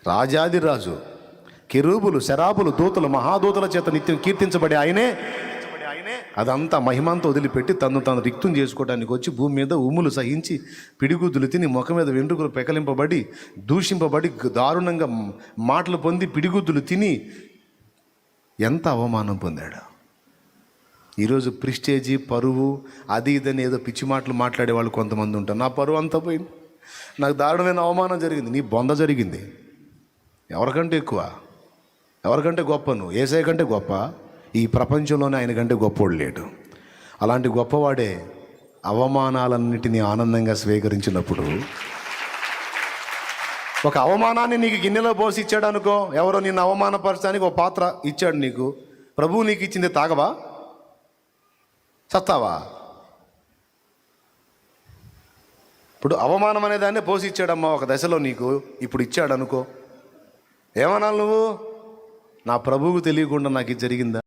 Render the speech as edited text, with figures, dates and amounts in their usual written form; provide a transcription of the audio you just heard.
రాజాది రాజు, కెరూబులు, శరాబులు, దూతలు, మహాదూతల చేత నిత్యం కీర్తించబడే ఆయనే అదంతా మహిమంతో వదిలిపెట్టి తను రిక్తం చేసుకోవడానికి వచ్చి భూమి మీద ఉమ్ములు సహించి పిడిగుద్దులు తిని ముఖం మీద వెంట్రుకలు పెకలింపబడి దూషింపబడి దారుణంగా మాటలు పొంది పిడిగుద్దులు తిని ఎంత అవమానం పొందాడు. ఈరోజు ప్రిస్టేజీ, పరువు, అది ఇదని ఏదో పిచ్చి మాటలు మాట్లాడే వాళ్ళు కొంతమంది ఉంటారు. నా పరువు అంతా పోయింది, నాకు దారుణమైన అవమానం జరిగింది. నీ బొంద జరిగింది. ఎవరికంటే ఎక్కువ, ఎవరికంటే గొప్ప? నువ్వు యేసయ్య కంటే గొప్ప? ఈ ప్రపంచంలోనే ఆయన కంటే గొప్పోడు లేడు. అలాంటి గొప్పవాడే అవమానాలన్నిటినీ ఆనందంగా స్వీకరించినప్పుడు, ఒక అవమానాన్ని నీకు గిన్నెలో పోసి ఇచ్చాడు అనుకో, ఎవరో నిన్ను అవమానపరచడానికి ఒక పాత్ర ఇచ్చాడు నీకు, ప్రభువు నీకు ఇచ్చింది తాగవా? చస్తావా? ఇప్పుడు అవమానం అనే దాన్నే పోసి ఇచ్చాడమ్మా ఒక దశలో నీకు, ఇప్పుడు ఇచ్చాడు అనుకో, ఏమనాలి నువ్వు? నా ప్రభువుకు తెలియకుండా నాకు ఇది జరిగిందా?